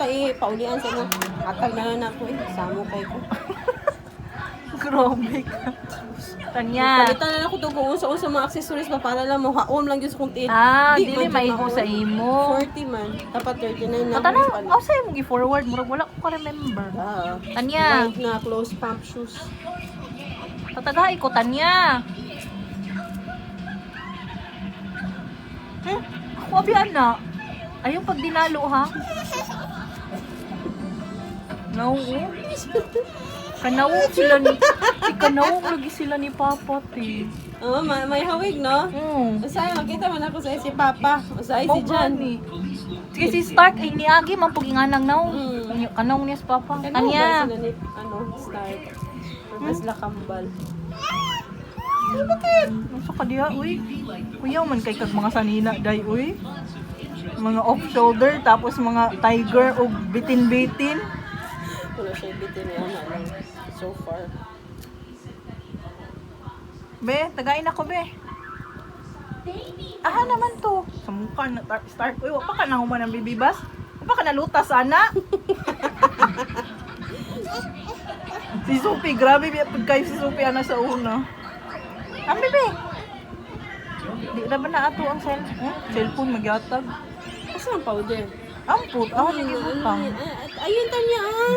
tayo paulian sa ano. Atag na lang ako eh. Samo kay ko. Grabe ka. Tanya. Palitan na lang ako doon kung unsa-unsa mga accessories pa para lang mo haom lang yun sa kung tit. Dili maigo sa imo. 40 man. Dapat 39 na. Katana, sa'yo mo gi-forward. Murag wala ko ka-remember. Tanya. White na close pump shoes. Tatagay ko, Tanya. Ako abiyan na. Ayong pag dinalo, ha? No. Kanawog sila ni... Kanawog lagi sila ni Papa, ti. Oh, may hawig, no? Usay, makita man ako sa si Papa. Usay si Jan. Sige, si Stark, ay niagi, man puginganang now. Kanawog niya si Papa. Tanya. Start. Purpose la kambal. Ay, bakit? Nasa ka diha, uy. Kuya, man kay kag mga sanina, day, uy. Mga off-shoulder, tapos mga tiger o bitin-bitin. Wala siya bitin niya na lang. So far. Be, tagain ako, be. Aha naman to. Sa mukha na Stark. Uy, wapa ka na human ng bibibas? Wapa ka na lutas, ana? Si Sophie, grabe pagkayo si Sophie ana sa una. Bebe. Di na ba na ato ang cellphone magyatag? Asa ang powder? Amput, ako naging utang. Ayun, Tanya, ah.